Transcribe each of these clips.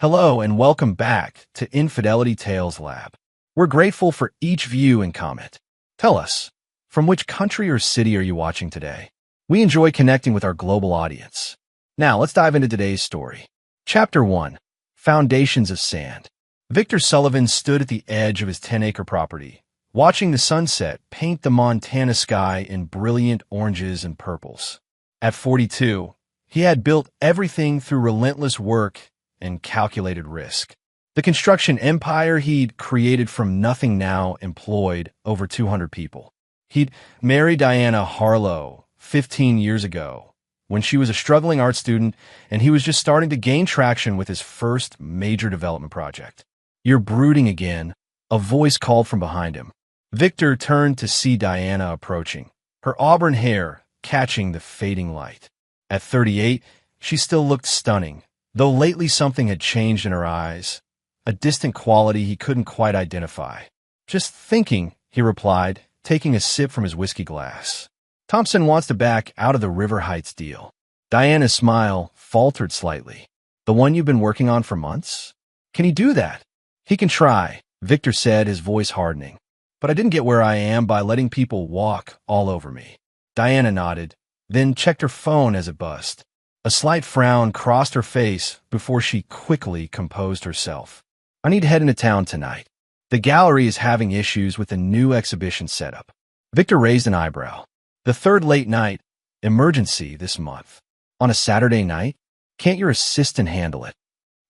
Hello and welcome back to Infidelity Tales Lab. We're grateful for each view and comment. Tell us, from which country or city are you watching today? We enjoy connecting with our global audience. Now, let's dive into today's story. Chapter 1. Foundations of Sand. Victor Sullivan stood at the edge of his 10-acre property, watching the sunset paint the Montana sky in brilliant oranges and purples. At 42, he had built everything through relentless work and calculated risk. The construction empire he'd created from nothing now employed over 200 people. He'd married Diana Harlow 15 years ago when she was a struggling art student, and he was just starting to gain traction with his first major development project. "You're brooding again," a voice called from behind him. Victor turned to see Diana approaching, her auburn hair catching the fading light. At 38, she still looked stunning, though lately something had changed in her eyes, a distant quality he couldn't quite identify. "Just thinking," he replied, taking a sip from his whiskey glass. "Thompson wants to back out of the River Heights deal." Diana's smile faltered slightly. "The one you've been working on for months? Can he do that?" "He can try," Victor said, his voice hardening. "But I didn't get where I am by letting people walk all over me." Diana nodded, then checked her phone as it buzzed. A slight frown crossed her face before she quickly composed herself. "I need to head into town tonight. The gallery is having issues with a new exhibition setup." Victor raised an eyebrow. "The third late night emergency this month. On a Saturday night? Can't your assistant handle it?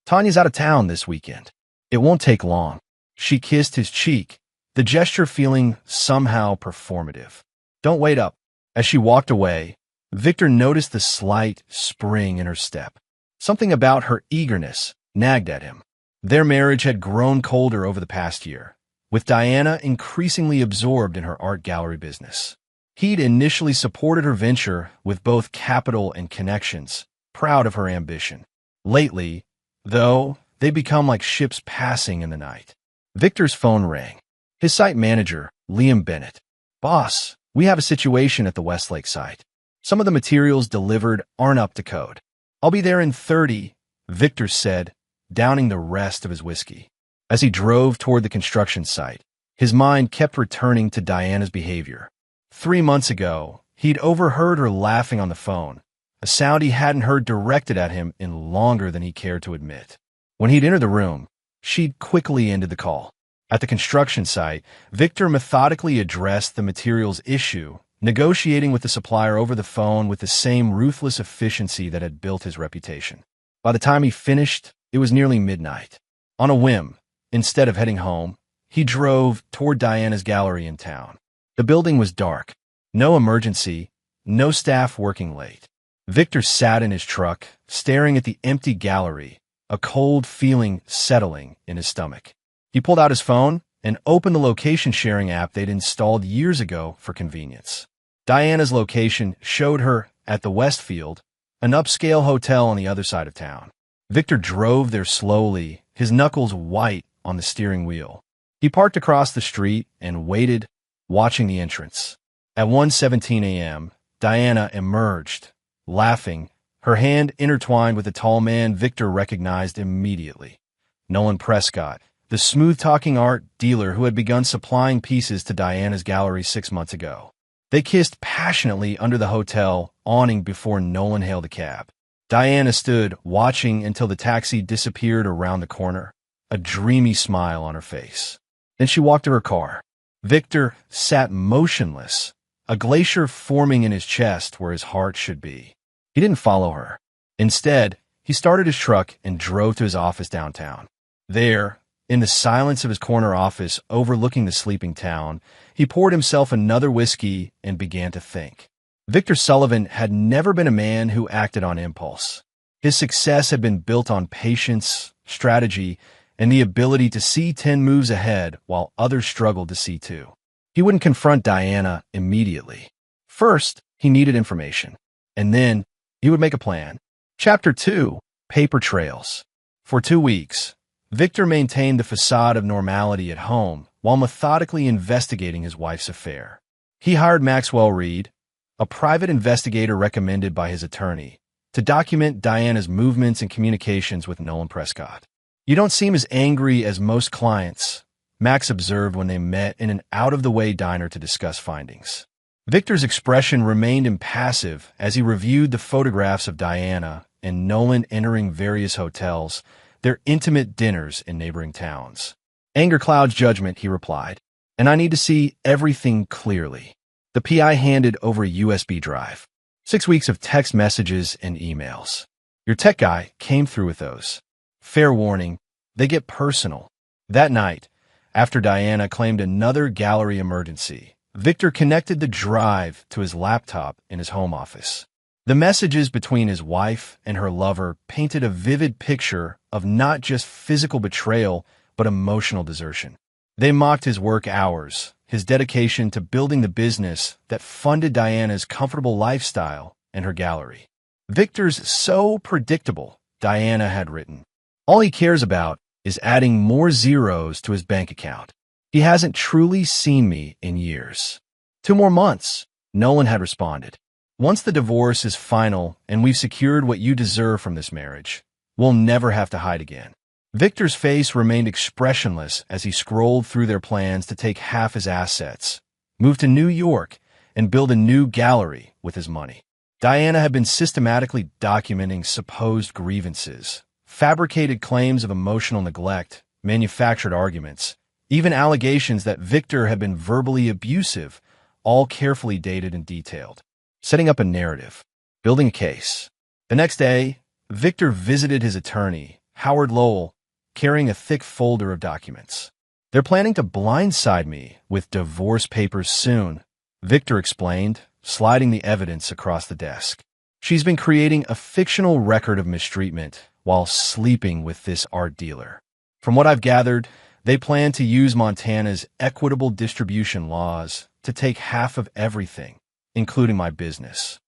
Tanya's out of town this weekend. It won't take long." She kissed his cheek, the gesture feeling somehow performative. "Don't wait up." As she walked away, Victor noticed the slight spring in her step. Something about her eagerness nagged at him. Their marriage had grown colder over the past year, with Diana increasingly absorbed in her art gallery business. He'd initially supported her venture with both capital and connections, proud of her ambition. Lately, though, they'd become like ships passing in the night. Victor's phone rang. His site manager, Liam Bennett. "Boss, we have a situation at the Westlake site. Some of the materials delivered aren't up to code. I'll be there in 30, Victor said, downing the rest of his whiskey. As he drove toward the construction site, his mind kept returning to Diana's behavior. 3 months ago, he'd overheard her laughing on the phone, a sound he hadn't heard directed at him in longer than he cared to admit. When he'd entered the room, she'd quickly ended the call. At the construction site, Victor methodically addressed the materials issue, negotiating with the supplier over the phone with the same ruthless efficiency that had built his reputation. By the time he finished, it was nearly midnight. On a whim, instead of heading home, he drove toward Diana's gallery in town. The building was dark. No emergency, no staff working late. Victor sat in his truck, staring at the empty gallery, a cold feeling settling in his stomach. He pulled out his phone and opened the location-sharing app they'd installed years ago for convenience. Diana's location showed her at the Westfield, an upscale hotel on the other side of town. Victor drove there slowly, his knuckles white on the steering wheel. He parked across the street and waited, watching the entrance. At 1:17 a.m., Diana emerged, laughing, her hand intertwined with a tall man Victor recognized immediately. Nolan Prescott, the smooth-talking art dealer who had begun supplying pieces to Diana's gallery 6 months ago. They kissed passionately under the hotel awning before Nolan hailed a cab. Diana stood, watching until the taxi disappeared around the corner, a dreamy smile on her face. Then she walked to her car. Victor sat motionless, a glacier forming in his chest where his heart should be. He didn't follow her. Instead, he started his truck and drove to his office downtown. There, in the silence of his corner office overlooking the sleeping town, he poured himself another whiskey and began to think. Victor Sullivan had never been a man who acted on impulse. His success had been built on patience, strategy, and the ability to see 10 moves ahead while others struggled to see 2. He wouldn't confront Diana immediately. First, he needed information. And then, he would make a plan. Chapter 2. Paper Trails. For 2 weeks, Victor maintained the facade of normality at home while methodically investigating his wife's affair. He hired Maxwell Reed, a private investigator recommended by his attorney, to document Diana's movements and communications with Nolan Prescott. You don't seem as angry as most clients, Max observed when they met in an out-of-the-way diner to discuss findings. Victor's expression remained impassive as he reviewed the photographs of Diana and Nolan entering various hotels, their intimate dinners in neighboring towns. Anger clouds judgment, he replied, and I need to see everything clearly. The PI handed over a USB drive. 6 weeks of text messages and emails. Your tech guy came through with those. Fair warning, they get personal. That night, after Diana claimed another gallery emergency, Victor connected the drive to his laptop in his home office. The messages between his wife and her lover painted a vivid picture of not just physical betrayal, but emotional desertion. They mocked his work hours, his dedication to building the business that funded Diana's comfortable lifestyle and her gallery. Victor's so predictable, Diana had written. All he cares about is adding more zeros to his bank account. He hasn't truly seen me in years. 2 more months, Nolan had responded. Once the divorce is final and we've secured what you deserve from this marriage, we'll never have to hide again. Victor's face remained expressionless as he scrolled through their plans to take half his assets, move to New York, and build a new gallery with his money. Diana had been systematically documenting supposed grievances, fabricated claims of emotional neglect, manufactured arguments, even allegations that Victor had been verbally abusive, all carefully dated and detailed. Setting up a narrative, building a case. The next day, Victor visited his attorney, Howard Lowell, carrying a thick folder of documents. They're planning to blindside me with divorce papers soon, Victor explained, sliding the evidence across the desk. She's been creating a fictional record of mistreatment while sleeping with this art dealer. From what I've gathered, they plan to use Montana's equitable distribution laws to take half of everything, including my business.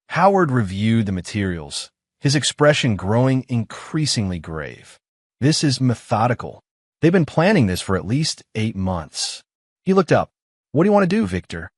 Howard reviewed the materials, his expression growing increasingly grave. This is methodical. They've been planning this for at least 8 months. He looked up. What do you want to do, Victor?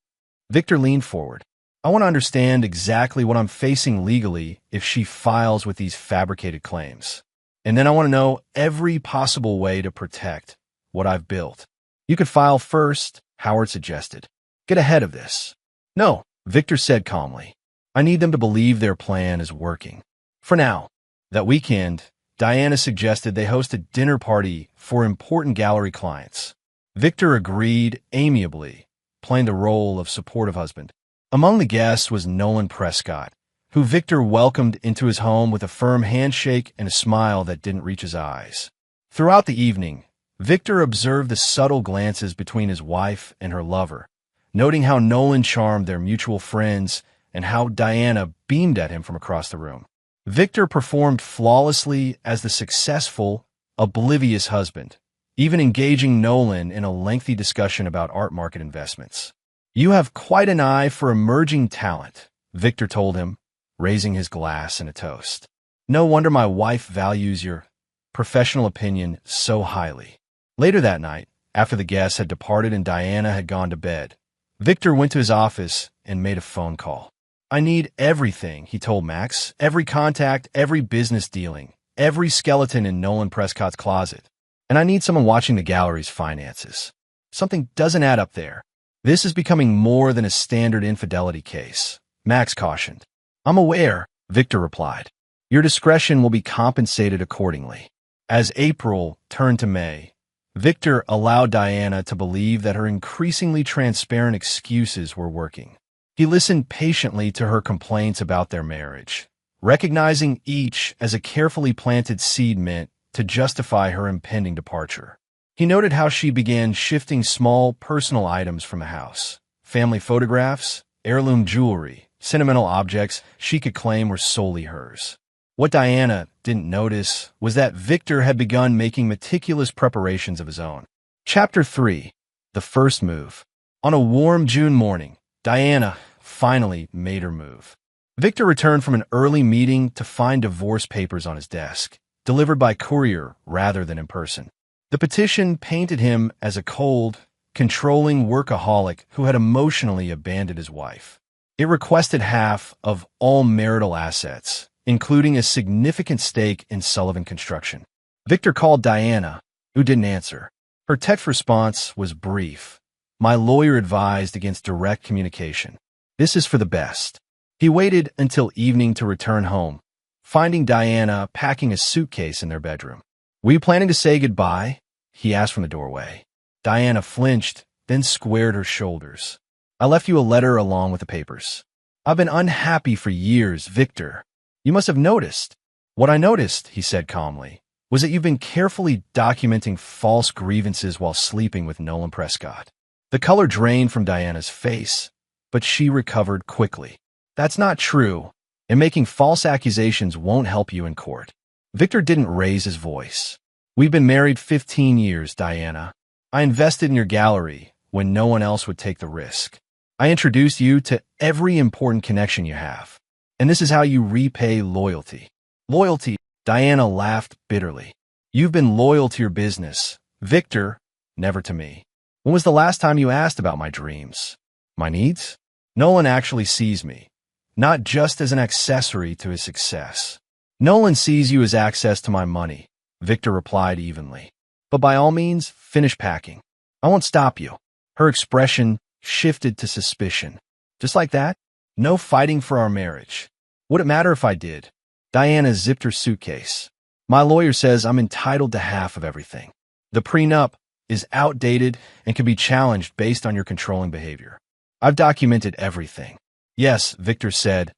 Victor leaned forward. I want to understand exactly what I'm facing legally if she files with these fabricated claims. And then I want to know every possible way to protect what I've built. You could file first, Howard suggested. Get ahead of this. No, Victor said calmly. I need them to believe their plan is working. For now. That weekend, Diana suggested they host a dinner party for important gallery clients. Victor agreed amiably, playing the role of supportive husband. Among the guests was Nolan Prescott, who Victor welcomed into his home with a firm handshake and a smile that didn't reach his eyes. Throughout the evening, Victor observed the subtle glances between his wife and her lover, noting how Nolan charmed their mutual friends and how Diana beamed at him from across the room. Victor performed flawlessly as the successful, oblivious husband, even engaging Nolan in a lengthy discussion about art market investments. You have quite an eye for emerging talent, Victor told him, raising his glass in a toast. No wonder my wife values your professional opinion so highly. Later that night, after the guests had departed and Diana had gone to bed, Victor went to his office and made a phone call. I need everything, he told Max, every contact, every business dealing, every skeleton in Nolan Prescott's closet. And I need someone watching the gallery's finances. Something doesn't add up there. This is becoming more than a standard infidelity case, Max cautioned. I'm aware, Victor replied. Your discretion will be compensated accordingly. As April turned to May, Victor allowed Diana to believe that her increasingly transparent excuses were working. He listened patiently to her complaints about their marriage, recognizing each as a carefully planted seed meant to justify her impending departure. He noted how she began shifting small personal items from the house, family photographs, heirloom jewelry, sentimental objects she could claim were solely hers. What Diana didn't notice was that Victor had begun making meticulous preparations of his own. Chapter 3. The First Move. On a warm June morning, Diana finally made her move. Victor returned from an early meeting to find divorce papers on his desk, delivered by courier rather than in person. The petition painted him as a cold, controlling workaholic who had emotionally abandoned his wife. It requested half of all marital assets, including a significant stake in Sullivan Construction. Victor called Diana, who didn't answer. Her text response was brief. My lawyer advised against direct communication. This is for the best. He waited until evening to return home, finding Diana packing a suitcase in their bedroom. Were you planning to say goodbye? He asked from the doorway. Diana flinched, then squared her shoulders. I left you a letter along with the papers. I've been unhappy for years, Victor. You must have noticed. What I noticed, he said calmly, was that you've been carefully documenting false grievances while sleeping with Nolan Prescott. The color drained from Diana's face, but she recovered quickly. That's not true, and making false accusations won't help you in court. Victor didn't raise his voice. We've been married 15 years, Diana. I invested in your gallery when no one else would take the risk. I introduced you to every important connection you have. And this is how you repay loyalty. Loyalty, Diana laughed bitterly. You've been loyal to your business. Victor, never to me. When was the last time you asked about my dreams? My needs? Nolan actually sees me, not just as an accessory to his success. Nolan sees you as access to my money, Victor replied evenly. But by all means, finish packing. I won't stop you. Her expression shifted to suspicion. Just like that? No fighting for our marriage. Would it matter if I did? Diana zipped her suitcase. My lawyer says I'm entitled to half of everything. The prenup is outdated and can be challenged based on your controlling behavior. I've documented everything. Yes, Victor said.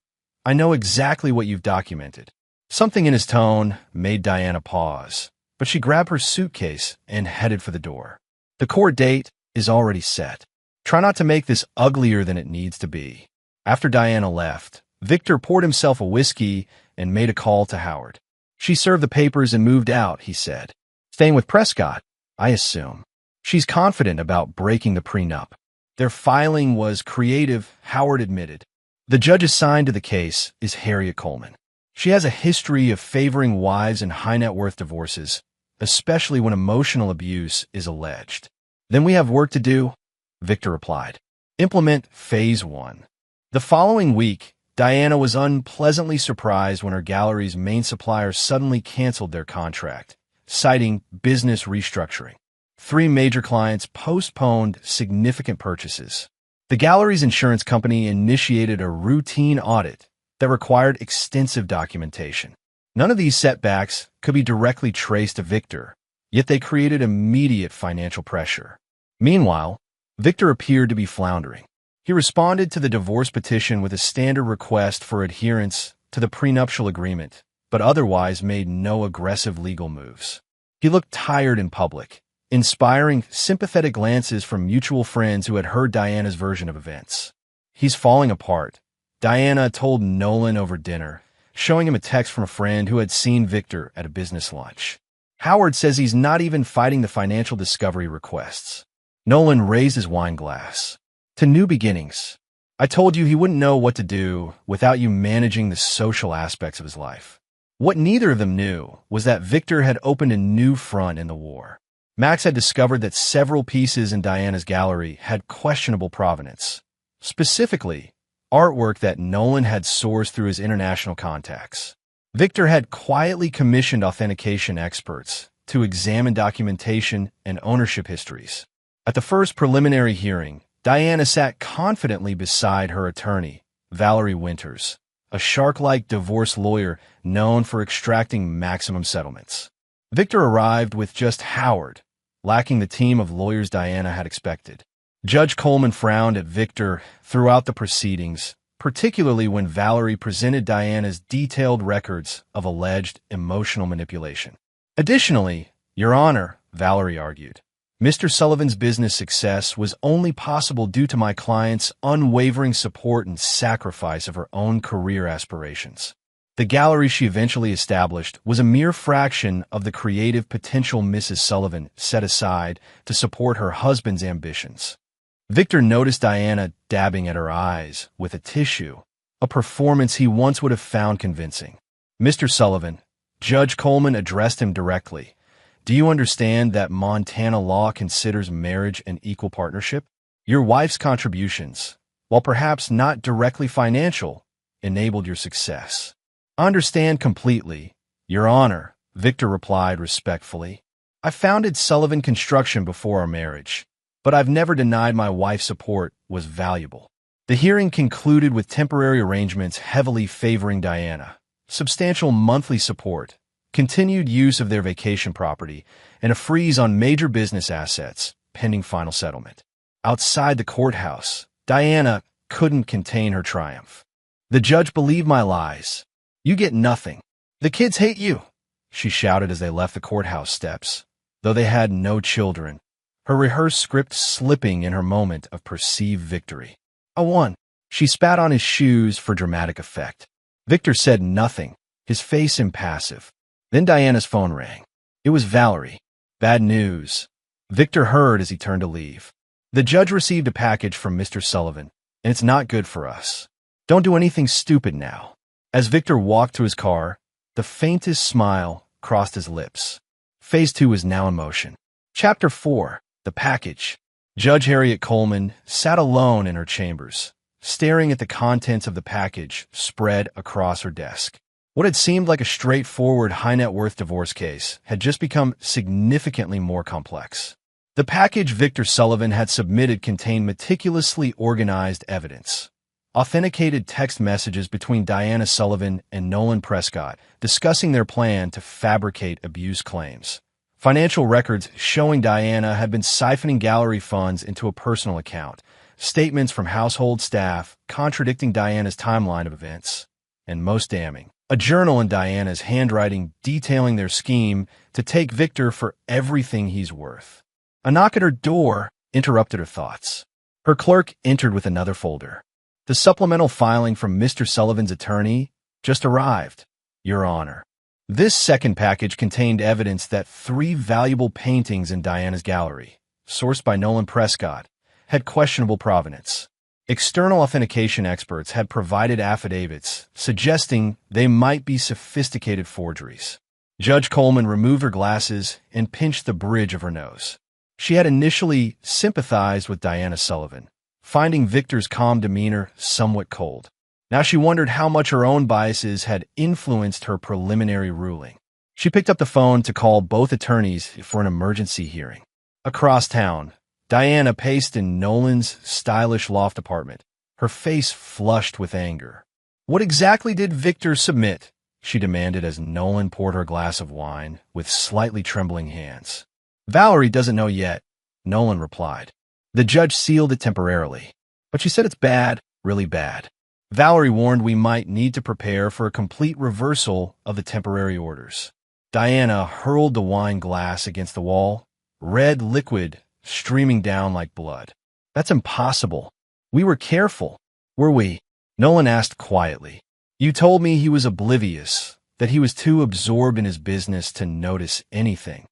I know exactly what you've documented. Something in his tone made Diana pause, but she grabbed her suitcase and headed for the door. The court date is already set. Try not to make this uglier than it needs to be. After Diana left, Victor poured himself a whiskey and made a call to Howard. She served the papers and moved out, he said. Staying with Prescott, I assume. She's confident about breaking the prenup. Their filing was creative, Howard admitted. The judge assigned to the case is Harriet Coleman. She has a history of favoring wives in high-net-worth divorces, especially when emotional abuse is alleged. Then we have work to do, Victor replied. Implement Phase 1. The following week, Diana was unpleasantly surprised when her gallery's main supplier suddenly canceled their contract, citing business restructuring. 3 major clients postponed significant purchases. The gallery's insurance company initiated a routine audit that required extensive documentation. None of these setbacks could be directly traced to Victor, yet they created immediate financial pressure. Meanwhile, Victor appeared to be floundering. He responded to the divorce petition with a standard request for adherence to the prenuptial agreement, but otherwise made no aggressive legal moves. He looked tired in public, inspiring sympathetic glances from mutual friends who had heard Diana's version of events. He's falling apart, Diana told Nolan over dinner, showing him a text from a friend who had seen Victor at a business lunch. Howard says he's not even fighting the financial discovery requests. Nolan raised his wine glass. To new beginnings. I told you he wouldn't know what to do without you managing the social aspects of his life. What neither of them knew was that Victor had opened a new front in the war. Max had discovered that several pieces in Diana's gallery had questionable provenance. Specifically, artwork that Nolan had sourced through his international contacts. Victor had quietly commissioned authentication experts to examine documentation and ownership histories. At the first preliminary hearing, Diana sat confidently beside her attorney, Valerie Winters, a shark-like divorce lawyer known for extracting maximum settlements. Victor arrived with just Howard, lacking the team of lawyers Diana had expected. Judge Coleman frowned at Victor throughout the proceedings, particularly when Valerie presented Diana's detailed records of alleged emotional manipulation. Additionally, Your Honor, Valerie argued, Mr. Sullivan's business success was only possible due to my client's unwavering support and sacrifice of her own career aspirations. The gallery she eventually established was a mere fraction of the creative potential Mrs. Sullivan set aside to support her husband's ambitions. Victor noticed Diana dabbing at her eyes with a tissue, a performance he once would have found convincing. Mr. Sullivan, Judge Coleman addressed him directly. Do you understand that Montana law considers marriage an equal partnership? Your wife's contributions, while perhaps not directly financial, enabled your success. I understand completely, Your Honor, Victor replied respectfully. I founded Sullivan Construction before our marriage, but I've never denied my wife's support was valuable. The hearing concluded with temporary arrangements heavily favoring Diana, substantial monthly support, continued use of their vacation property, and a freeze on major business assets, pending final settlement. Outside the courthouse, Diana couldn't contain her triumph. The judge believed my lies. You get nothing. The kids hate you, she shouted as they left the courthouse steps, though they had no children, her rehearsed script slipping in her moment of perceived victory. I won. She spat on his shoes for dramatic effect. Victor said nothing, his face impassive. Then Diana's phone rang. It was Valerie. Bad news. Victor heard as he turned to leave. The judge received a package from Mr. Sullivan, and it's not good for us. Don't do anything stupid now. As Victor walked to his car, the faintest smile crossed his lips. Phase 2 was now in motion. Chapter 4. The Package. Judge Harriet Coleman sat alone in her chambers, staring at the contents of the package spread across her desk. What had seemed like a straightforward high-net-worth divorce case had just become significantly more complex. The package Victor Sullivan had submitted contained meticulously organized evidence. Authenticated text messages between Diana Sullivan and Nolan Prescott discussing their plan to fabricate abuse claims. Financial records showing Diana had been siphoning gallery funds into a personal account. Statements from household staff contradicting Diana's timeline of events. And most damning, a journal in Diana's handwriting detailing their scheme to take Victor for everything he's worth. A knock at her door interrupted her thoughts. Her clerk entered with another folder. The supplemental filing from Mr. Sullivan's attorney just arrived, Your Honor. This second package contained evidence that 3 valuable paintings in Diana's gallery, sourced by Nolan Prescott, had questionable provenance. External authentication experts had provided affidavits suggesting they might be sophisticated forgeries. Judge Coleman removed her glasses and pinched the bridge of her nose. She had initially sympathized with Diana Sullivan, finding Victor's calm demeanor somewhat cold. Now she wondered how much her own biases had influenced her preliminary ruling. She picked up the phone to call both attorneys for an emergency hearing. Across town, Diana paced in Nolan's stylish loft apartment, her face flushed with anger. What exactly did Victor submit? She demanded as Nolan poured her a glass of wine with slightly trembling hands. Valerie doesn't know yet, Nolan replied. The judge sealed it temporarily, but she said it's bad, really bad. Valerie warned we might need to prepare for a complete reversal of the temporary orders. Diana hurled the wine glass against the wall, red liquid streaming down like blood. That's impossible. We were careful. Were we? Nolan asked quietly. You told me he was oblivious, that he was too absorbed in his business to notice anything.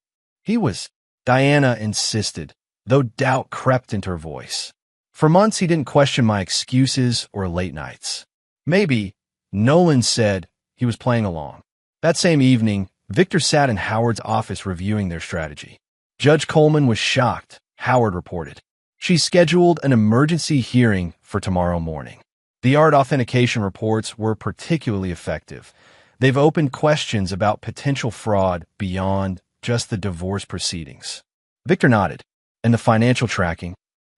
He was. Diana insisted, though doubt crept into her voice. For months he didn't question my excuses or late nights. Maybe, Nolan said, he was playing along. That same evening, Victor sat in Howard's office reviewing their strategy. Judge Coleman was shocked, Howard reported. She scheduled an emergency hearing for tomorrow morning. The art authentication reports were particularly effective. They've opened questions about potential fraud beyond just the divorce proceedings. Victor nodded. And the financial tracking?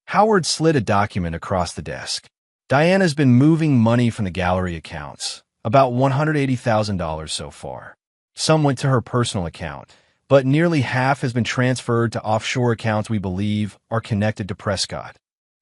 Howard slid a document across the desk. Diana's been moving money from the gallery accounts, about $180,000 so far. Some went to her personal account, but nearly half has been transferred to offshore accounts we believe are connected to Prescott.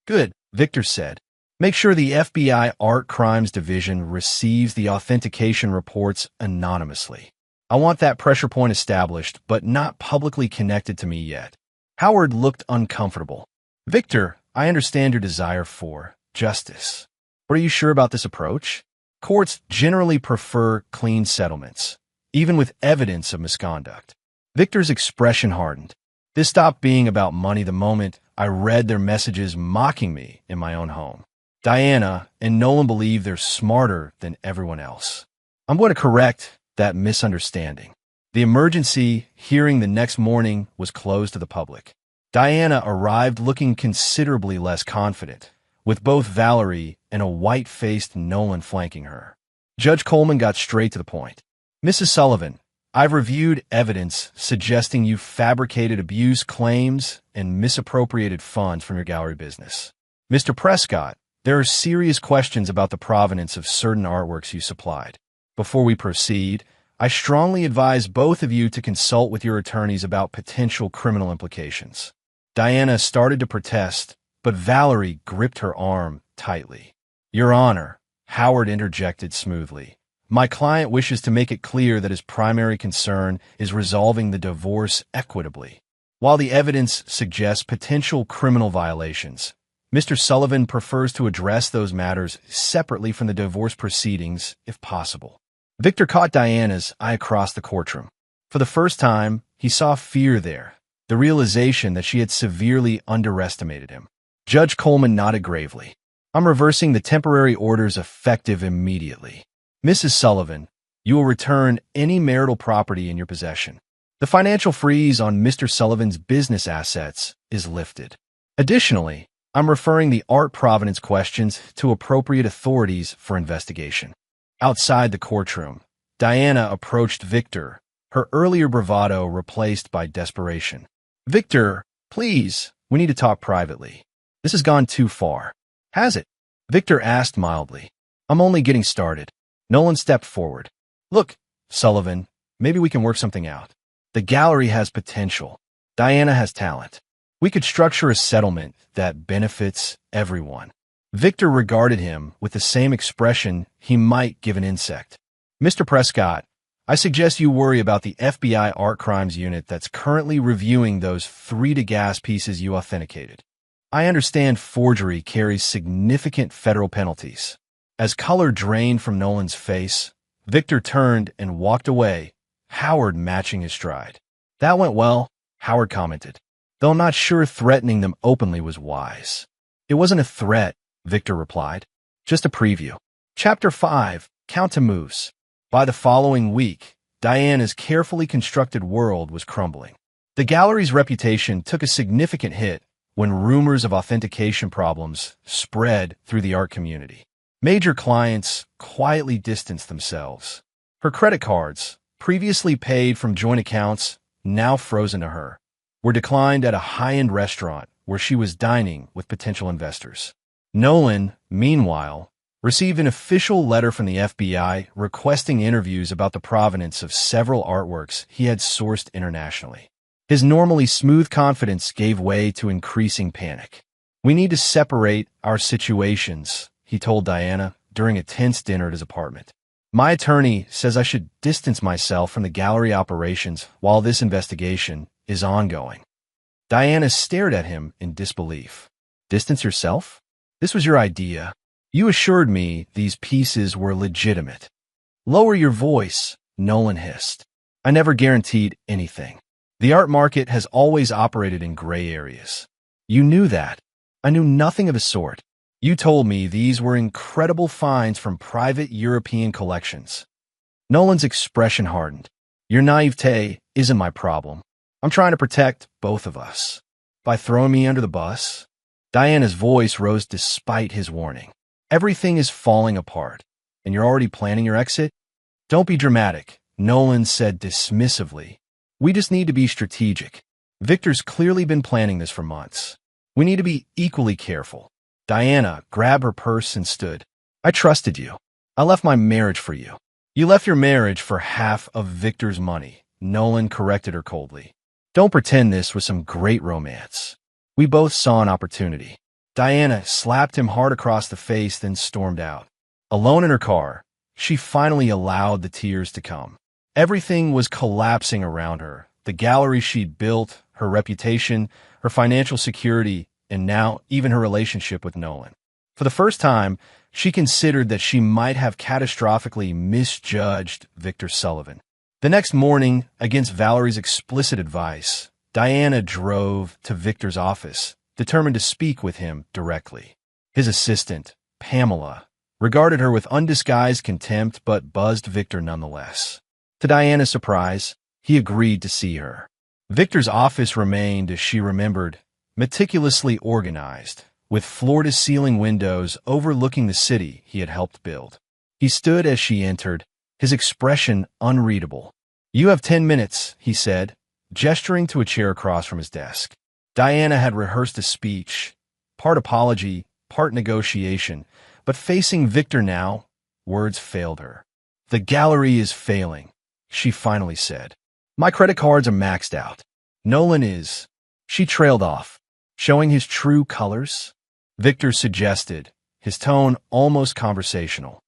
Good, Victor said. Make sure the FBI Art Crimes Division receives the authentication reports anonymously. I want that pressure point established, but not publicly connected to me yet. Howard looked uncomfortable. Victor, I understand your desire for justice. But are you sure about this approach? Courts generally prefer clean settlements, even with evidence of misconduct. Victor's expression hardened. This stopped being about money the moment I read their messages mocking me in my own home. Diana and Nolan believe they're smarter than everyone else. I'm going to correct that misunderstanding. The emergency hearing the next morning was closed to the public. Diana arrived looking considerably less confident, with both Valerie and a white-faced Nolan flanking her. Judge Coleman got straight to the point. Mrs. Sullivan, I've reviewed evidence suggesting you fabricated abuse claims and misappropriated funds from your gallery business. Mr. Prescott, there are serious questions about the provenance of certain artworks you supplied. Before we proceed, I strongly advise both of you to consult with your attorneys about potential criminal implications. Diana started to protest, but Valerie gripped her arm tightly. Your Honor, Howard interjected smoothly. My client wishes to make it clear that his primary concern is resolving the divorce equitably. While the evidence suggests potential criminal violations, Mr. Sullivan prefers to address those matters separately from the divorce proceedings, if possible. Victor caught Diana's eye across the courtroom. For the first time, he saw fear there, the realization that she had severely underestimated him. Judge Coleman nodded gravely. I'm reversing the temporary orders effective immediately. Mrs. Sullivan, you will return any marital property in your possession. The financial freeze on Mr. Sullivan's business assets is lifted. Additionally, I'm referring the art provenance questions to appropriate authorities for investigation. Outside the courtroom, Diana approached Victor, her earlier bravado replaced by desperation. Victor, please, we need to talk privately. This has gone too far. Has it? Victor asked mildly. I'm only getting started. Nolan stepped forward. Look, Sullivan, maybe we can work something out. The gallery has potential. Diana has talent. We could structure a settlement that benefits everyone. Victor regarded him with the same expression he might give an insect. Mr. Prescott, I suggest you worry about the FBI Art Crimes Unit that's currently reviewing those 3 Degas pieces you authenticated. I understand forgery carries significant federal penalties. As color drained from Nolan's face, Victor turned and walked away, Howard matching his stride. That went well, Howard commented, though I'm not sure threatening them openly was wise. It wasn't a threat, Victor replied. Just a preview. Chapter 5, Count to Moves. By the following week, Diana's carefully constructed world was crumbling. The gallery's reputation took a significant hit when rumors of authentication problems spread through the art community. Major clients quietly distanced themselves. Her credit cards, previously paid from joint accounts, now frozen to her, were declined at a high-end restaurant where she was dining with potential investors. Nolan, meanwhile, received an official letter from the FBI requesting interviews about the provenance of several artworks he had sourced internationally. His normally smooth confidence gave way to increasing panic. We need to separate our situations, he told Diana during a tense dinner at his apartment. My attorney says I should distance myself from the gallery operations while this investigation is ongoing. Diana stared at him in disbelief. Distance yourself? This was your idea. You assured me these pieces were legitimate. Lower your voice, Nolan hissed. I never guaranteed anything. The art market has always operated in gray areas. You knew that. I knew nothing of the sort. You told me these were incredible finds from private European collections. Nolan's expression hardened. Your naivete isn't my problem. I'm trying to protect both of us. By throwing me under the bus? Diana's voice rose despite his warning. Everything is falling apart, and you're already planning your exit? Don't be dramatic, Nolan said dismissively. We just need to be strategic. Victor's clearly been planning this for months. We need to be equally careful. Diana grabbed her purse and stood. I trusted you. I left my marriage for you. You left your marriage for half of Victor's money, Nolan corrected her coldly. Don't pretend this was some great romance. We both saw an opportunity. Diana slapped him hard across the face, then stormed out. Alone in her car, she finally allowed the tears to come. Everything was collapsing around her. The gallery she'd built, her reputation, her financial security, and now even her relationship with Nolan. For the first time, she considered that she might have catastrophically misjudged Victor Sullivan. The next morning, against Valerie's explicit advice, Diana drove to Victor's office, determined to speak with him directly. His assistant, Pamela, regarded her with undisguised contempt but buzzed Victor nonetheless. To Diana's surprise, he agreed to see her. Victor's office remained, as she remembered, meticulously organized, with floor-to-ceiling windows overlooking the city he had helped build. He stood as she entered, his expression unreadable. You have 10 minutes, he said, gesturing to a chair across from his desk. Diana had rehearsed a speech, part apology, part negotiation, but facing Victor now, words failed her. The gallery is failing, she finally said. My credit cards are maxed out. Nolan is. She trailed off, showing his true colors. Victor suggested, his tone almost conversational.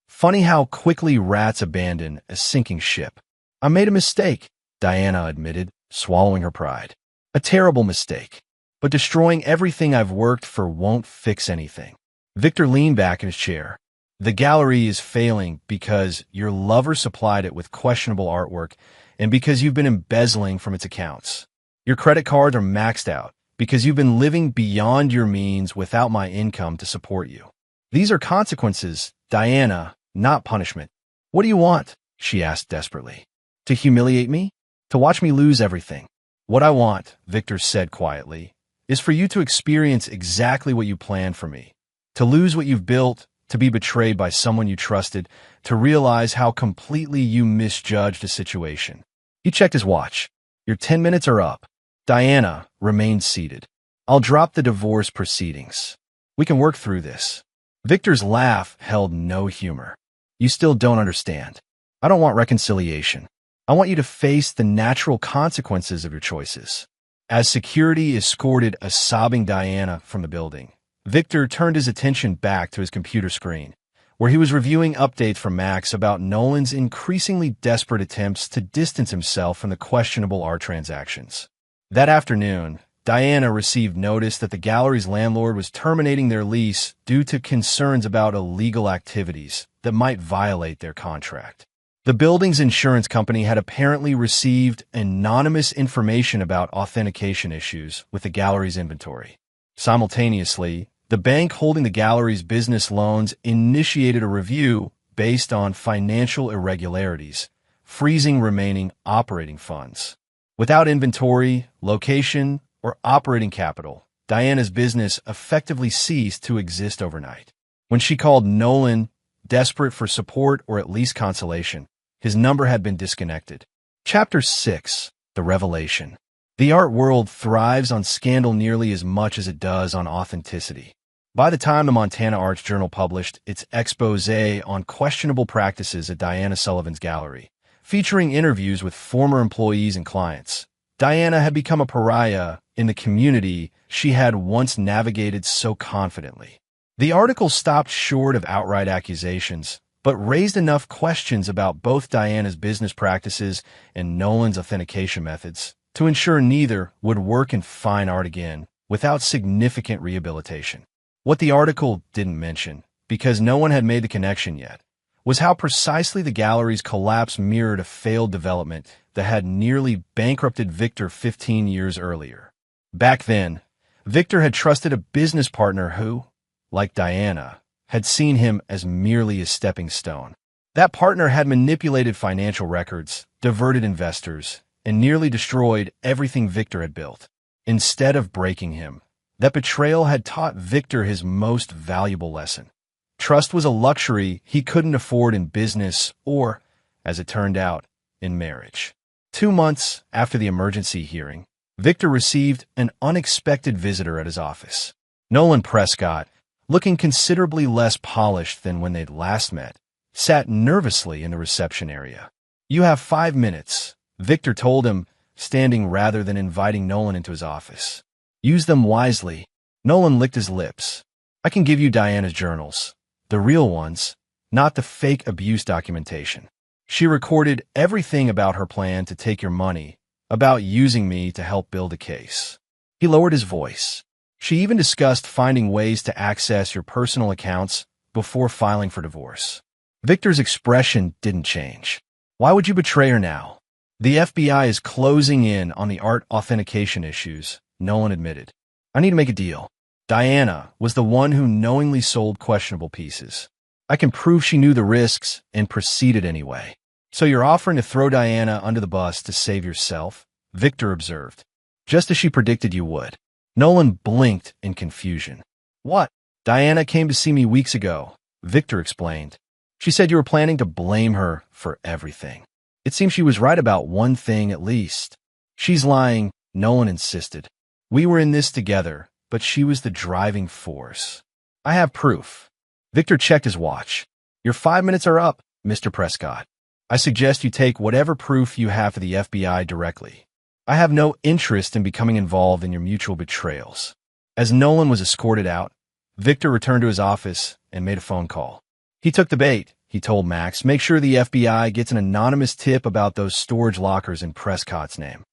Funny how quickly rats abandon a sinking ship. I made a mistake, Diana admitted, swallowing her pride. A terrible mistake. But destroying everything I've worked for won't fix anything. Victor leaned back in his chair. The gallery is failing because your lover supplied it with questionable artwork and because you've been embezzling from its accounts. Your credit cards are maxed out because you've been living beyond your means without my income to support you. These are consequences, Diana, not punishment. What do you want? She asked desperately. To humiliate me? To watch me lose everything? What I want, Victor said quietly, is for you to experience exactly what you planned for me. To lose what you've built, to be betrayed by someone you trusted, to realize how completely you misjudged a situation. He checked his watch. Your 10 minutes are up. Diana remained seated. I'll drop the divorce proceedings. We can work through this. Victor's laugh held no humor. You still don't understand. I don't want reconciliation. I want you to face the natural consequences of your choices. As security escorted a sobbing Diana from the building, Victor turned his attention back to his computer screen, where he was reviewing updates from Max about Nolan's increasingly desperate attempts to distance himself from the questionable art transactions. That afternoon, Diana received notice that the gallery's landlord was terminating their lease due to concerns about illegal activities that might violate their contract. The building's insurance company had apparently received anonymous information about authentication issues with the gallery's inventory. Simultaneously, the bank holding the gallery's business loans initiated a review based on financial irregularities, freezing remaining operating funds. Without inventory, location, or operating capital, Diana's business effectively ceased to exist overnight. When she called Nolan, desperate for support or at least consolation, his number had been disconnected. Chapter 6. The Revelation. The art world thrives on scandal nearly as much as it does on authenticity. By the time the Montana Arts Journal published its exposé on questionable practices at Diana Sullivan's gallery, featuring interviews with former employees and clients, Diana had become a pariah in the community she had once navigated so confidently. The article stopped short of outright accusations, but raised enough questions about both Diana's business practices and Nolan's authentication methods to ensure neither would work in fine art again without significant rehabilitation. What the article didn't mention, because no one had made the connection yet, was how precisely the gallery's collapse mirrored a failed development that had nearly bankrupted Victor 15 years earlier. Back then, Victor had trusted a business partner who, like Diana, had seen him as merely a stepping stone. That partner had manipulated financial records, diverted investors, and nearly destroyed everything Victor had built. Instead of breaking him, that betrayal had taught Victor his most valuable lesson. Trust was a luxury he couldn't afford in business or, as it turned out, in marriage. 2 months after the emergency hearing, Victor received an unexpected visitor at his office. Nolan Prescott, looking considerably less polished than when they'd last met, sat nervously in the reception area. You have 5 minutes, Victor told him, standing rather than inviting Nolan into his office. Use them wisely. Nolan licked his lips. I can give you Diana's journals. The real ones, not the fake abuse documentation. She recorded everything about her plan to take your money, about using me to help build a case. He lowered his voice. She even discussed finding ways to access your personal accounts before filing for divorce. Victor's expression didn't change. Why would you betray her now? The FBI is closing in on the art authentication issues, Nolan admitted. I need to make a deal. Diana was the one who knowingly sold questionable pieces. I can prove she knew the risks and proceeded anyway. So you're offering to throw Diana under the bus to save yourself? Victor observed. Just as she predicted you would. Nolan blinked in confusion. What? Diana came to see me weeks ago, Victor explained. She said you were planning to blame her for everything. It seems she was right about one thing at least. She's lying, Nolan insisted. We were in this together, but she was the driving force. I have proof. Victor checked his watch. Your 5 minutes are up, Mr. Prescott. I suggest you take whatever proof you have to the FBI directly. I have no interest in becoming involved in your mutual betrayals. As Nolan was escorted out, Victor returned to his office and made a phone call. He took the bait, he told Max. Make sure the FBI gets an anonymous tip about those storage lockers in Prescott's name.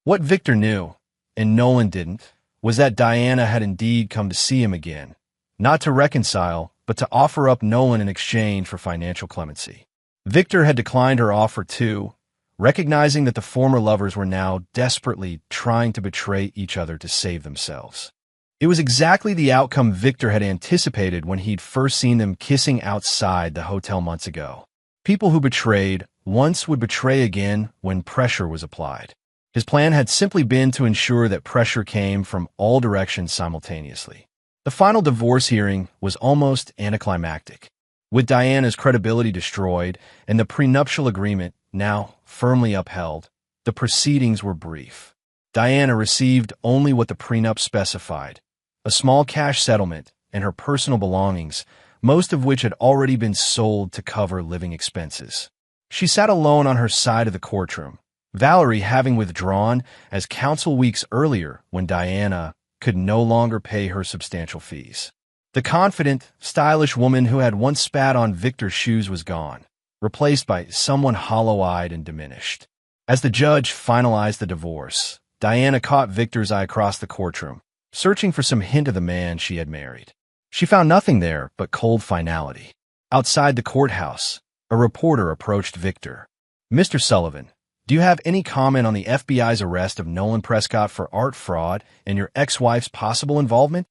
What Victor knew, and Nolan didn't, was that Diana had indeed come to see him again, not to reconcile, but to offer up Nolan in exchange for financial clemency. Victor had declined her offer too, recognizing that the former lovers were now desperately trying to betray each other to save themselves. It was exactly the outcome Victor had anticipated when he'd first seen them kissing outside the hotel months ago. People who betrayed once would betray again when pressure was applied. His plan had simply been to ensure that pressure came from all directions simultaneously. The final divorce hearing was almost anticlimactic. With Diana's credibility destroyed and the prenuptial agreement now firmly upheld, the proceedings were brief. Diana received only what the prenup specified, a small cash settlement and her personal belongings, most of which had already been sold to cover living expenses. She sat alone on her side of the courtroom, Valerie having withdrawn as counsel weeks earlier when Diana could no longer pay her substantial fees. The confident, stylish woman who had once spat on Victor's shoes was gone, replaced by someone hollow-eyed and diminished. As the judge finalized the divorce, Diana caught Victor's eye across the courtroom, searching for some hint of the man she had married. She found nothing there but cold finality. Outside the courthouse, a reporter approached Victor. Mr. Sullivan, do you have any comment on the FBI's arrest of Nolan Prescott for art fraud and your ex-wife's possible involvement?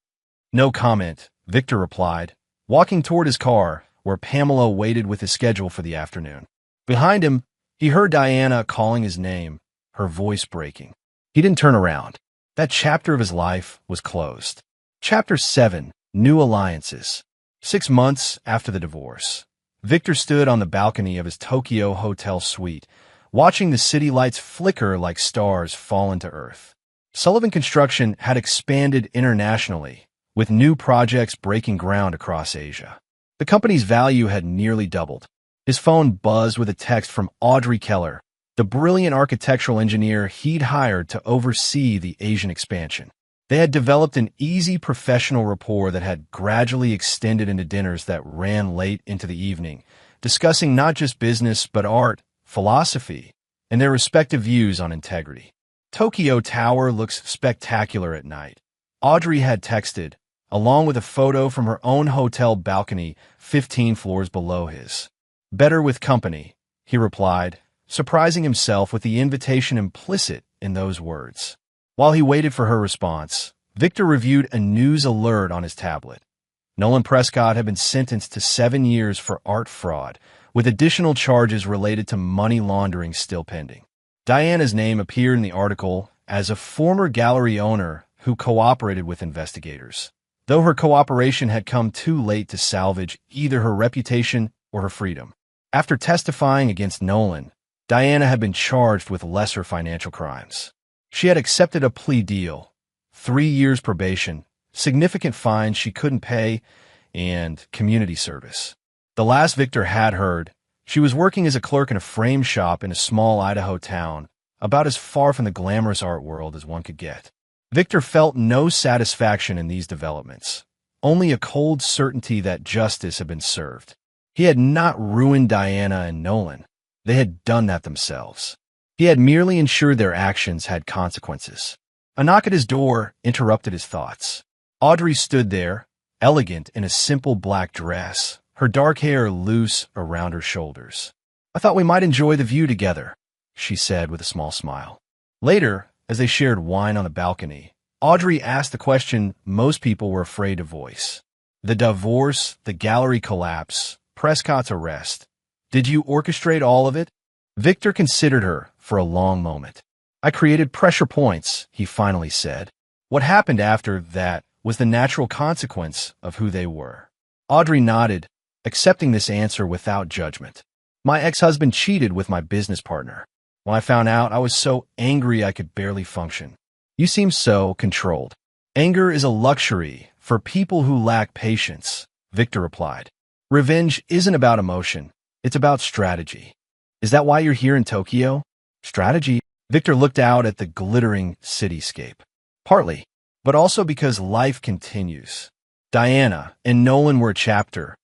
No comment, Victor replied, walking toward his car, where Pamela waited with his schedule for the afternoon. Behind him, he heard Diana calling his name, her voice breaking. He didn't turn around. That chapter of his life was closed. Chapter 7, New Alliances. 6 months after the divorce, Victor stood on the balcony of his Tokyo hotel suite, watching the city lights flicker like stars fall into earth. Sullivan Construction had expanded internationally, with new projects breaking ground across Asia. The company's value had nearly doubled. His phone buzzed with a text from Audrey Keller, the brilliant architectural engineer he'd hired to oversee the Asian expansion. They had developed an easy professional rapport that had gradually extended into dinners that ran late into the evening, discussing not just business but art, philosophy, and their respective views on integrity. Tokyo Tower looks spectacular at night, Audrey had texted, along with a photo from her own hotel balcony 15 floors below his. Better with company, he replied, surprising himself with the invitation implicit in those words. While he waited for her response, Victor reviewed a news alert on his tablet. Nolan Prescott had been sentenced to 7 years for art fraud, with additional charges related to money laundering still pending. Diana's name appeared in the article as a former gallery owner who cooperated with investigators, though her cooperation had come too late to salvage either her reputation or her freedom. After testifying against Nolan, Diana had been charged with lesser financial crimes. She had accepted a plea deal, 3 years probation, significant fines she couldn't pay, and community service. The last Victor had heard, she was working as a clerk in a frame shop in a small Idaho town, about as far from the glamorous art world as one could get. Victor felt no satisfaction in these developments, only a cold certainty that justice had been served. He had not ruined Diana and Nolan. They had done that themselves. He had merely ensured their actions had consequences. A knock at his door interrupted his thoughts. Audrey stood there, elegant in a simple black dress, her dark hair loose around her shoulders. "I thought we might enjoy the view together," she said with a small smile. Later, as they shared wine on the balcony, Audrey asked the question most people were afraid to voice. The divorce, the gallery collapse, Prescott's arrest. Did you orchestrate all of it? Victor considered her for a long moment. "I created pressure points," he finally said. What happened after that was the natural consequence of who they were. Audrey nodded, accepting this answer without judgment. My ex-husband cheated with my business partner. When I found out, I was so angry I could barely function. You seem so controlled. Anger is a luxury for people who lack patience, Victor replied. Revenge isn't about emotion. It's about strategy. Is that why you're here in Tokyo? Strategy? Victor looked out at the glittering cityscape. Partly, but also because life continues. Diana and Nolan were a chapter,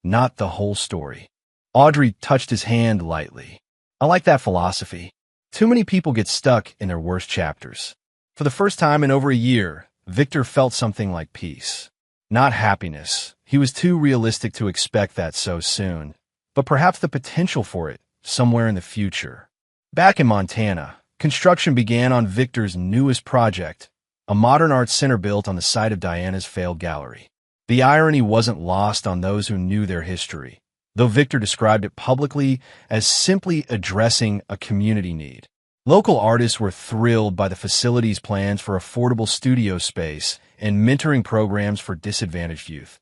not the whole story. Audrey touched his hand lightly. I like that philosophy. Too many people get stuck in their worst chapters. For the first time in over a year, Victor felt something like peace. Not happiness. He was too realistic to expect that so soon. But perhaps the potential for it, somewhere in the future. Back in Montana, construction began on Victor's newest project, a modern art center built on the site of Diana's failed gallery. The irony wasn't lost on those who knew their history, though Victor described it publicly as simply addressing a community need. Local artists were thrilled by the facility's plans for affordable studio space and mentoring programs for disadvantaged youth.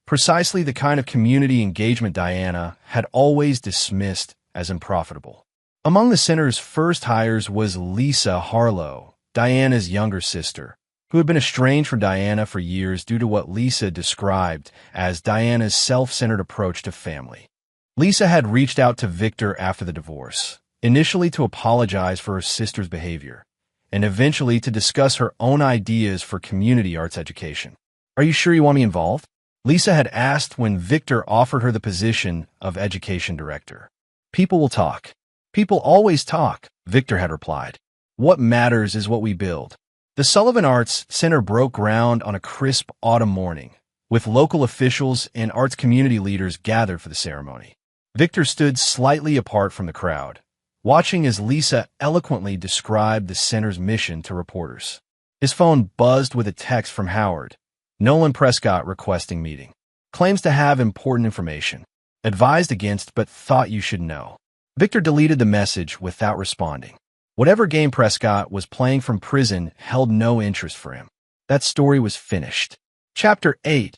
Precisely the kind of community engagement Diana had always dismissed as unprofitable. Among the center's first hires was Lisa Harlow, Diana's younger sister, who had been estranged from Diana for years due to what Lisa described as Diana's self-centered approach to family. Lisa had reached out to Victor after the divorce, initially to apologize for her sister's behavior, and eventually to discuss her own ideas for community arts education. Are you sure you want me involved? Lisa had asked when Victor offered her the position of education director. People will talk. People always talk, Victor had replied. What matters is what we build. The Sullivan Arts Center broke ground on a crisp autumn morning, with local officials and arts community leaders gathered for the ceremony. Victor stood slightly apart from the crowd, watching as Lisa eloquently described the center's mission to reporters. His phone buzzed with a text from Howard. Nolan Prescott requesting meeting. Claims to have important information. Advised against but thought you should know. Victor deleted the message without responding. Whatever game Prescott was playing from prison held no interest for him. That story was finished. Chapter 8.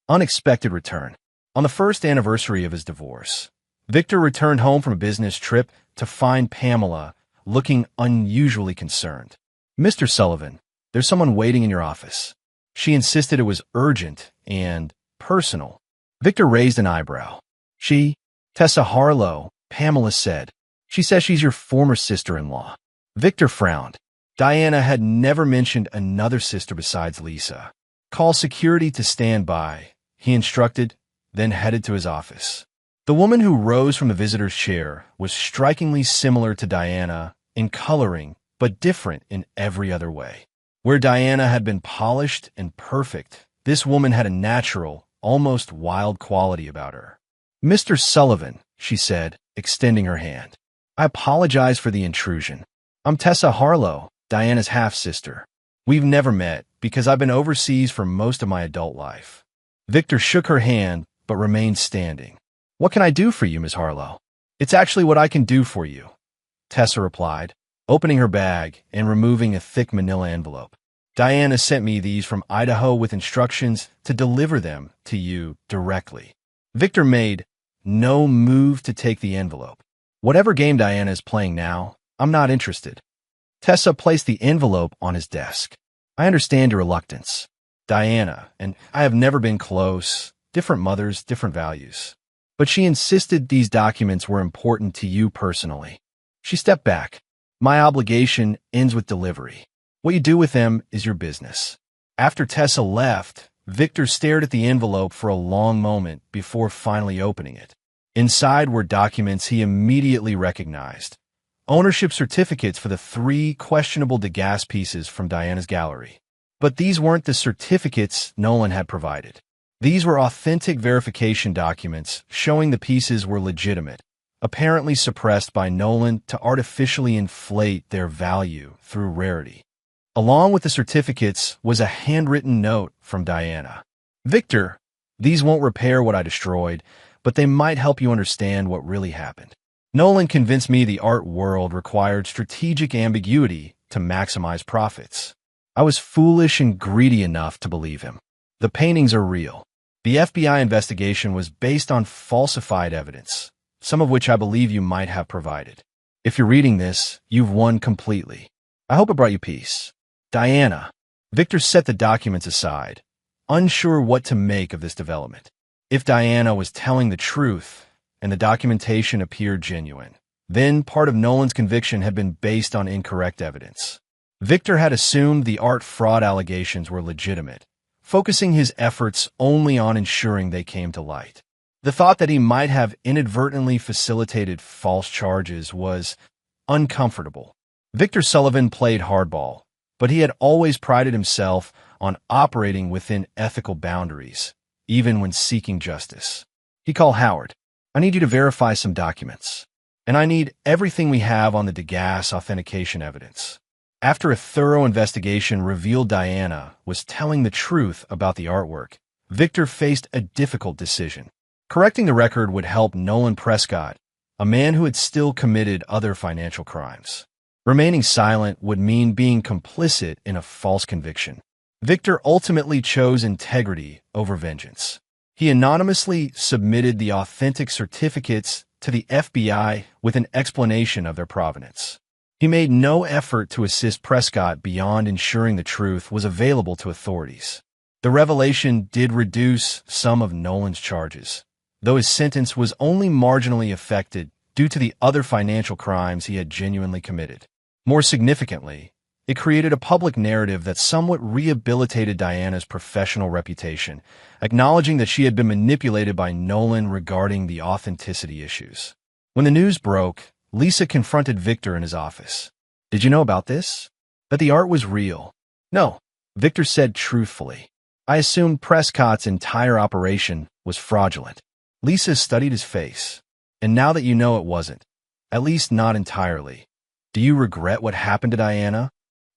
Unexpected Return. On the first anniversary of his divorce, Victor returned home from a business trip to find Pamela looking unusually concerned. Mr. Sullivan, there's someone waiting in your office. She insisted it was urgent and personal. Victor raised an eyebrow. She, Tessa Harlow, Pamela said. She says she's your former sister-in-law. Victor frowned. Diana had never mentioned another sister besides Lisa. Call security to stand by, he instructed, then headed to his office. The woman who rose from the visitor's chair was strikingly similar to Diana in coloring, but different in every other way. Where Diana had been polished and perfect, this woman had a natural, almost wild quality about her. Mr. Sullivan, she said, extending her hand. I apologize for the intrusion. I'm Tessa Harlow, Diana's half-sister. We've never met because I've been overseas for most of my adult life. Victor shook her hand, but remained standing. What can I do for you, Ms. Harlow? It's actually what I can do for you, Tessa replied, opening her bag and removing a thick manila envelope. Diana sent me these from Idaho with instructions to deliver them to you directly. Victor made no move to take the envelope. Whatever game Diana is playing now, I'm not interested. Tessa placed the envelope on his desk. I understand your reluctance. Diana and I have never been close, different mothers, different values. But she insisted these documents were important to you personally. She stepped back. My obligation ends with delivery. What you do with them is your business. After Tessa left, Victor stared at the envelope for a long moment before finally opening it. Inside were documents he immediately recognized. Ownership certificates for the 3 questionable Degas pieces from Diana's gallery. But these weren't the certificates Nolan had provided. These were authentic verification documents showing the pieces were legitimate, apparently suppressed by Nolan to artificially inflate their value through rarity. Along with the certificates was a handwritten note from Diana. Victor, these won't repair what I destroyed, but they might help you understand what really happened. Nolan convinced me the art world required strategic ambiguity to maximize profits. I was foolish and greedy enough to believe him. The paintings are real. The FBI investigation was based on falsified evidence. some of which I believe you might have provided. If you're reading this, you've won completely. I hope it brought you peace. Diana. Victor set the documents aside, unsure what to make of this development. If Diana was telling the truth, and the documentation appeared genuine, then part of Nolan's conviction had been based on incorrect evidence. Victor had assumed the art fraud allegations were legitimate, focusing his efforts only on ensuring they came to light. The thought that he might have inadvertently facilitated false charges was uncomfortable. Victor Sullivan played hardball, but he had always prided himself on operating within ethical boundaries, even when seeking justice. He called Howard. I need you to verify some documents, and I need everything we have on the Degas authentication evidence. After a thorough investigation revealed Diana was telling the truth about the artwork, Victor faced a difficult decision. Correcting the record would help Nolan Prescott, a man who had still committed other financial crimes. Remaining silent would mean being complicit in a false conviction. Victor ultimately chose integrity over vengeance. He anonymously submitted the authentic certificates to the FBI with an explanation of their provenance. He made no effort to assist Prescott beyond ensuring the truth was available to authorities. The revelation did reduce some of Nolan's charges, though his sentence was only marginally affected due to the other financial crimes he had genuinely committed. More significantly, it created a public narrative that somewhat rehabilitated Diana's professional reputation, acknowledging that she had been manipulated by Nolan regarding the authenticity issues. When the news broke, Lisa confronted Victor in his office. Did you know about this? That the art was real? No, Victor said truthfully. I assumed Prescott's entire operation was fraudulent. Lisa studied his face. And now that you know it wasn't, at least not entirely, do you regret what happened to Diana?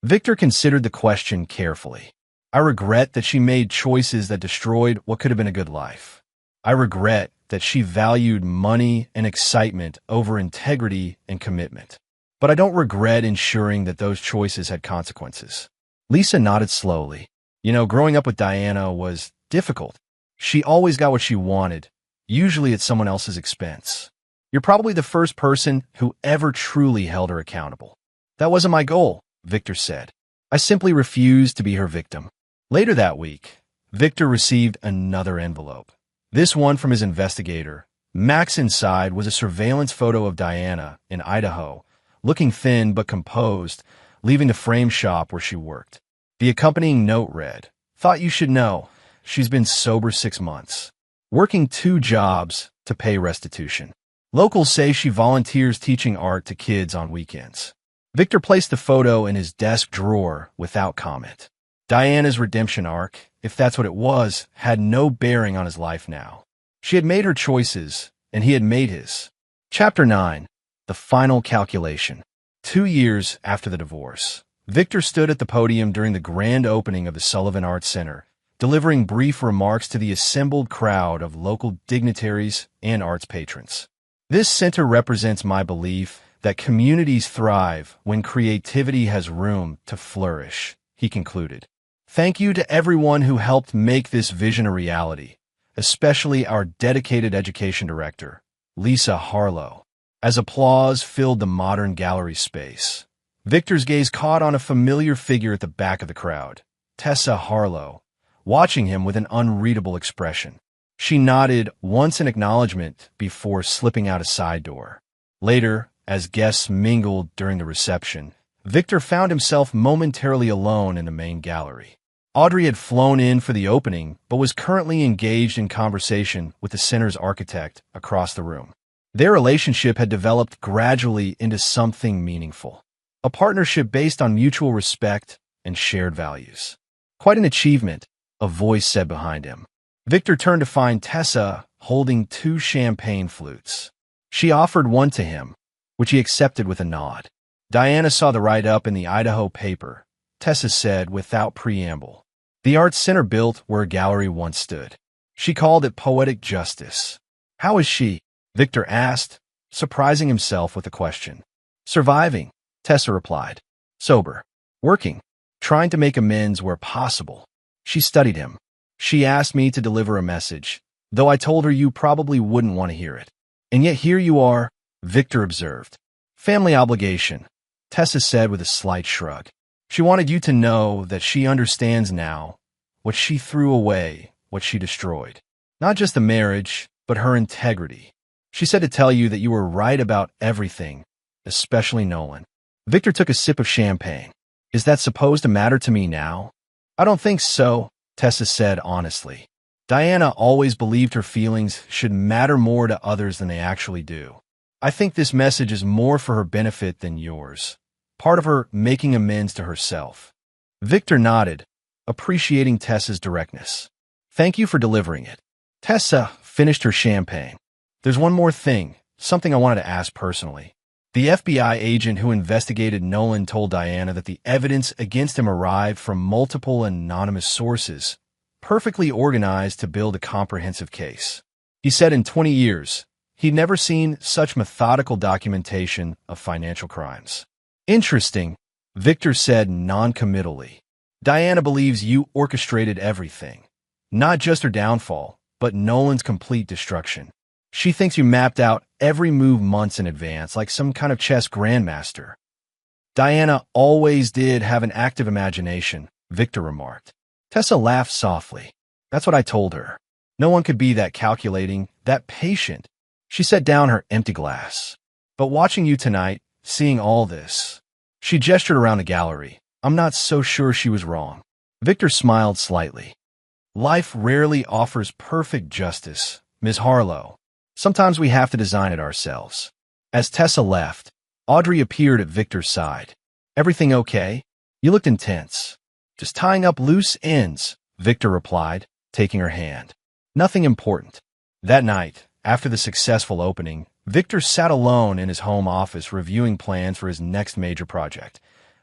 Victor considered the question carefully. I regret that she made choices that destroyed what could have been a good life. I regret that she valued money and excitement over integrity and commitment. But I don't regret ensuring that those choices had consequences. Lisa nodded slowly. You know, growing up with Diana was difficult. She always got what she wanted, usually at someone else's expense. You're probably the first person who ever truly held her accountable. That wasn't my goal, Victor said. I simply refused to be her victim. Later that week, Victor received another envelope. This one from his investigator. Max inside was a surveillance photo of Diana in Idaho, looking thin but composed, leaving the frame shop where she worked. The accompanying note read, "Thought you should know. She's been sober 6 months. Working 2 jobs to pay restitution. Locals say she volunteers teaching art to kids on weekends." Victor placed the photo in his desk drawer without comment. Diana's redemption arc, if that's what it was, had no bearing on his life now. She had made her choices, and he had made his. Chapter 9. The Final Calculation. 2 years after the divorce, Victor stood at the podium during the grand opening of the Sullivan Arts Center, delivering brief remarks to the assembled crowd of local dignitaries and arts patrons. This center represents my belief that communities thrive when creativity has room to flourish, he concluded. Thank you to everyone who helped make this vision a reality, especially our dedicated education director, Lisa Harlow. As applause filled the modern gallery space, Victor's gaze caught on a familiar figure at the back of the crowd, Tessa Harlow, watching him with an unreadable expression. She nodded once in acknowledgement before slipping out a side door. Later, as guests mingled during the reception, Victor found himself momentarily alone in the main gallery. Audrey had flown in for the opening, but was currently engaged in conversation with the center's architect across the room. Their relationship had developed gradually into something meaningful, a partnership based on mutual respect and shared values. Quite an achievement, a voice said behind him. Victor turned to find Tessa holding 2 champagne flutes. She offered one to him, which he accepted with a nod. Diana saw the write-up in the Idaho paper, Tessa said without preamble. The Arts Center built where a gallery once stood. She called it poetic justice. How is she? Victor asked, surprising himself with the question. Surviving, Tessa replied. Sober. Working. Trying to make amends where possible. She studied him. She asked me to deliver a message, though I told her you probably wouldn't want to hear it. And yet here you are, Victor observed. Family obligation, Tessa said with a slight shrug. She wanted you to know that she understands now what she threw away, what she destroyed. Not just the marriage, but her integrity. She said to tell you that you were right about everything, especially Nolan. Victor took a sip of champagne. Is that supposed to matter to me now? I don't think so, Tessa said honestly. Diana always believed her feelings should matter more to others than they actually do. I think this message is more for her benefit than yours. Part of her making amends to herself. Victor nodded, appreciating Tessa's directness. Thank you for delivering it. Tessa finished her champagne. There's one more thing, something I wanted to ask personally. The FBI agent who investigated Nolan told Diana that the evidence against him arrived from multiple anonymous sources, perfectly organized to build a comprehensive case. He said in 20 years, he'd never seen such methodical documentation of financial crimes. Interesting, Victor said non-committally. Diana believes you orchestrated everything. Not just her downfall, but Nolan's complete destruction. She thinks you mapped out every move months in advance, like some kind of chess grandmaster. Diana always did have an active imagination, Victor remarked. Tessa laughed softly. That's what I told her. No one could be that calculating, that patient. She set down her empty glass. But watching you tonight, seeing all this, she gestured around the gallery. I'm not so sure she was wrong. Victor smiled slightly. Life rarely offers perfect justice, Ms. Harlow. Sometimes we have to design it ourselves. As Tessa left, Audrey appeared at Victor's side. Everything okay? You looked intense. Just tying up loose ends, Victor replied, taking her hand. Nothing important. That night, after the successful opening, Victor sat alone in his home office reviewing plans for his next major project,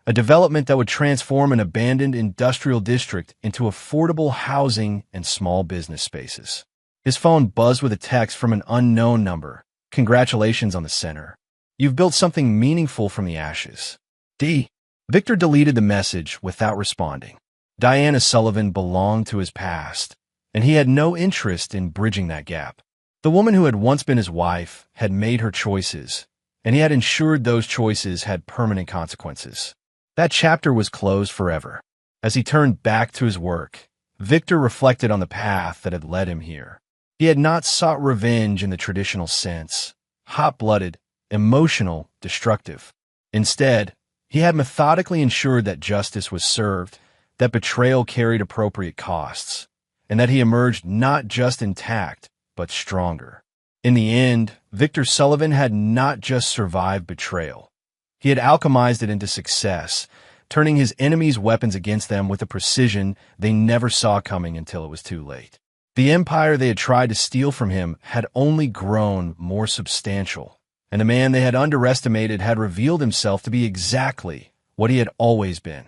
a development that would transform an abandoned industrial district into affordable housing and small business spaces. His phone buzzed with a text from an unknown number. Congratulations on the center. You've built something meaningful from the ashes. D. Victor deleted the message without responding. Diana Sullivan belonged to his past, and he had no interest in bridging that gap. The woman who had once been his wife had made her choices, and he had ensured those choices had permanent consequences. That chapter was closed forever. As he turned back to his work, Victor reflected on the path that had led him here. He had not sought revenge in the traditional sense, hot-blooded, emotional, destructive. Instead, he had methodically ensured that justice was served, that betrayal carried appropriate costs, and that he emerged not just intact, but stronger. In the end, Victor Sullivan had not just survived betrayal. He had alchemized it into success, turning his enemies' weapons against them with a precision they never saw coming until it was too late. The empire they had tried to steal from him had only grown more substantial, and the man they had underestimated had revealed himself to be exactly what he had always been.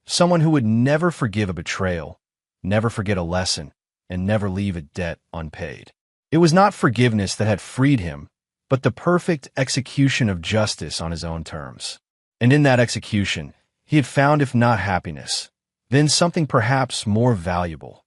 Someone who would never forgive a betrayal, never forget a lesson, and never leave a debt unpaid. It was not forgiveness that had freed him, but the perfect execution of justice on his own terms. And in that execution, he had found, if not happiness, then something perhaps more valuable.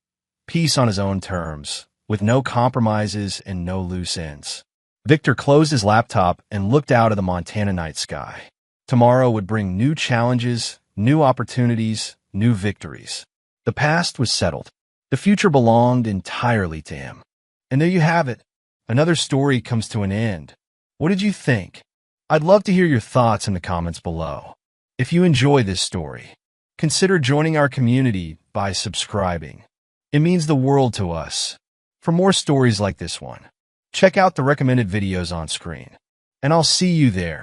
Peace on his own terms, with no compromises and no loose ends. Victor closed his laptop and looked out at the Montana night sky. Tomorrow would bring new challenges, new opportunities, new victories. The past was settled. The future belonged entirely to him. And there you have it. Another story comes to an end. What did you think? I'd love to hear your thoughts in the comments below. If you enjoy this story, consider joining our community by subscribing. It means the world to us. For more stories like this one, check out the recommended videos on screen. And I'll see you there.